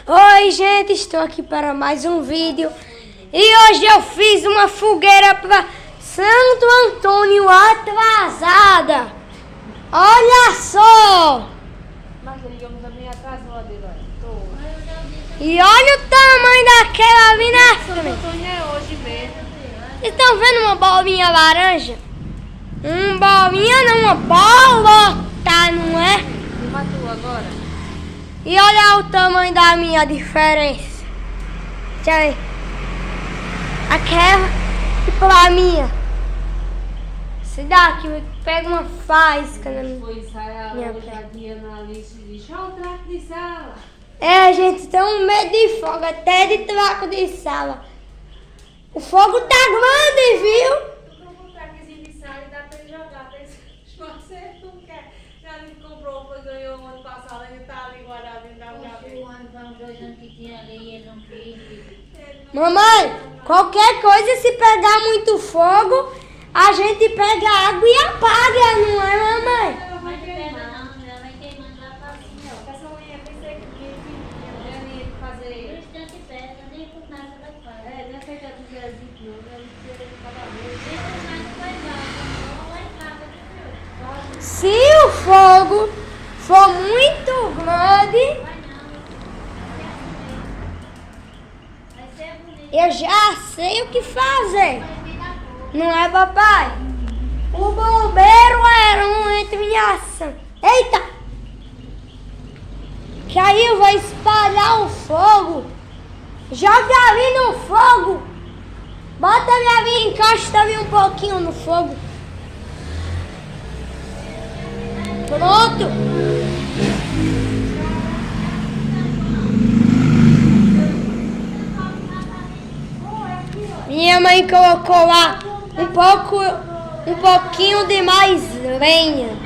Oi gente, estou aqui para mais um vídeo e hoje eu fiz uma fogueira para Santo Antônio atrasada. Olha só! E olha o tamanho daquela ali na frente. Vocês estão vendo uma bolinha laranja? Uma bolinha não, uma bolota, não é? Uma tua agora. E olha o tamanho da minha diferença. Deixa eu ver. Aquela e pra minha. Se daqui, pega uma faísca na minha pele. É, gente, tem um medo de fogo, até de traco de sala. O fogo tá grande, viu? Mamãe, qualquer coisa, se pegar muito fogo, a gente pega água e apaga, não é, mamãe? Mas não pega não, ela vai queimando lá pra cima. Essa unha bem sequinha, eu ia fazer. Isso tem que pega, nem por nada vai fazer. É, não é feita do Zezinho, não, ela tira de cada vez. Isso mais não vai dar, não vai nada. Se o fogo for muito grande, eu já sei o que fazer. Não é, papai? O bombeiro era um entra em ação. Eita! Que aí eu vou espalhar o fogo. Joga ali no fogo. Bota ali, encosta ali um pouquinho no fogo. Pronto. Minha mãe colocou lá um pouquinho de mais lenha.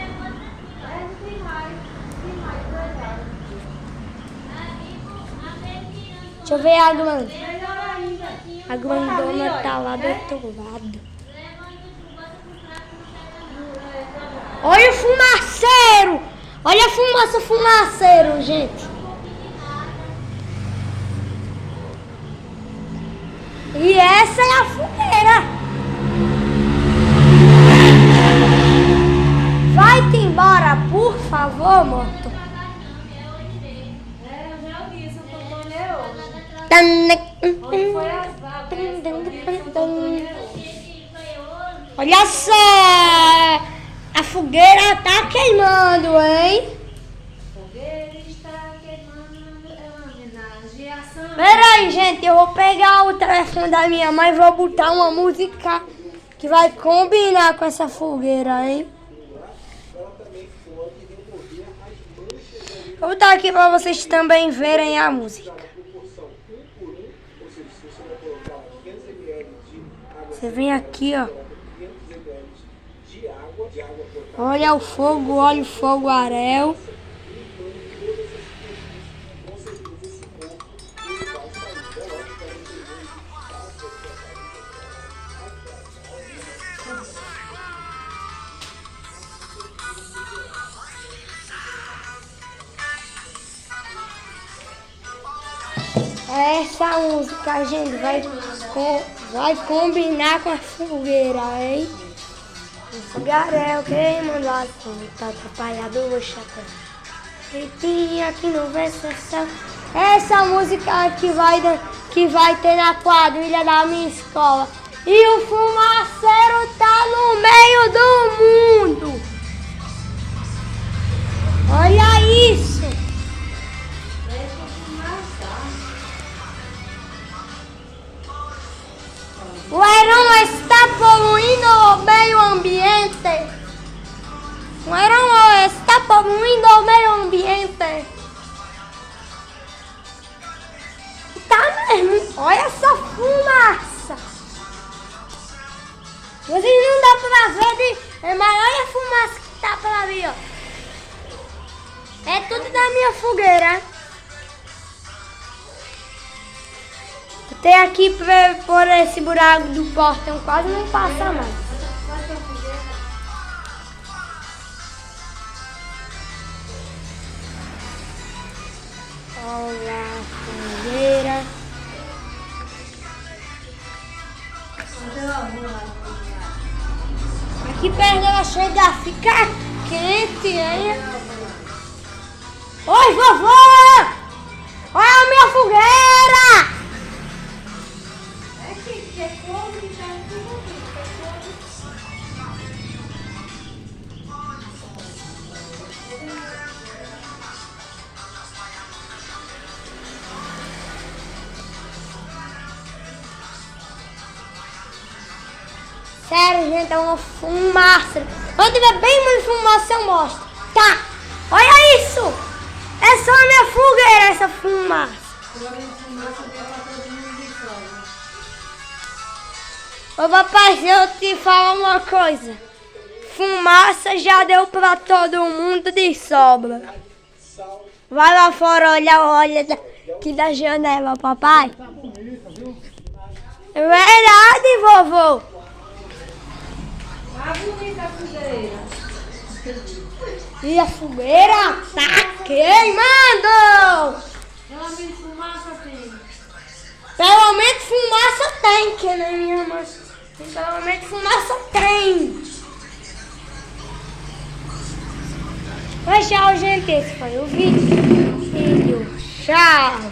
Deixa eu ver a Glanda. A Glandona tá lá do outro lado. Olha o fumaceiro! Olha a fumaça, fumaceiro, gente. E essa é a fogueira. Vai-te embora, por favor, moto. Eu já ouvi isso, eu tô hoje. Onde foi as vagas? Olha só! A fogueira tá queimando, hein? Fogueira está queimando, é uma homenagem à Santa. Peraí, gente, eu vou pegar o telefone da minha mãe e vou botar uma música que vai combinar com essa fogueira, hein? Vou botar aqui pra vocês também verem a música. Você vem aqui, ó. Olha o fogo, Arel. Essa música, gente, vai combinar com a fogueira, hein? O fogaréu queimando a tá atrapalhado o chapéu. Feitinho aqui no verso céu. Essa música que vai ter na quadrilha da minha escola. E o fumaceiro tá no meio do mundo. Olha isso. O Heron está poluindo o meio ambiente. O Heron está poluindo o meio ambiente. Tá mesmo. Olha essa fumaça. Vocês não dá pra ver, mas olha a fumaça que tá pra ali, ó. É tudo da minha fogueira. Tem aqui por esse buraco do portão, quase não passa mais. Olha. Que perna chega a ficar quente, hein? Oi, vovó! Olha a minha fogueira! É que é fogo e já é tudo isso. Sério, gente, é uma fumaça. Quando tiver bem muita fumaça, eu mostro. Tá, olha isso! É só a minha fogueira, essa fumaça. Ô papai, se eu te falar uma coisa. Fumaça já deu pra todo mundo de sobra. Vai lá fora olhar, olha aqui da janela, papai. É verdade, vovô. Tá bonita a fogueira. E a fogueira tá queimando! Ela me fumaça tem. Pelo menos fumaça tem, que na minha mãe. Pelo menos fumaça tem. Mas tchau, gente. Esse foi o vídeo. Tchau.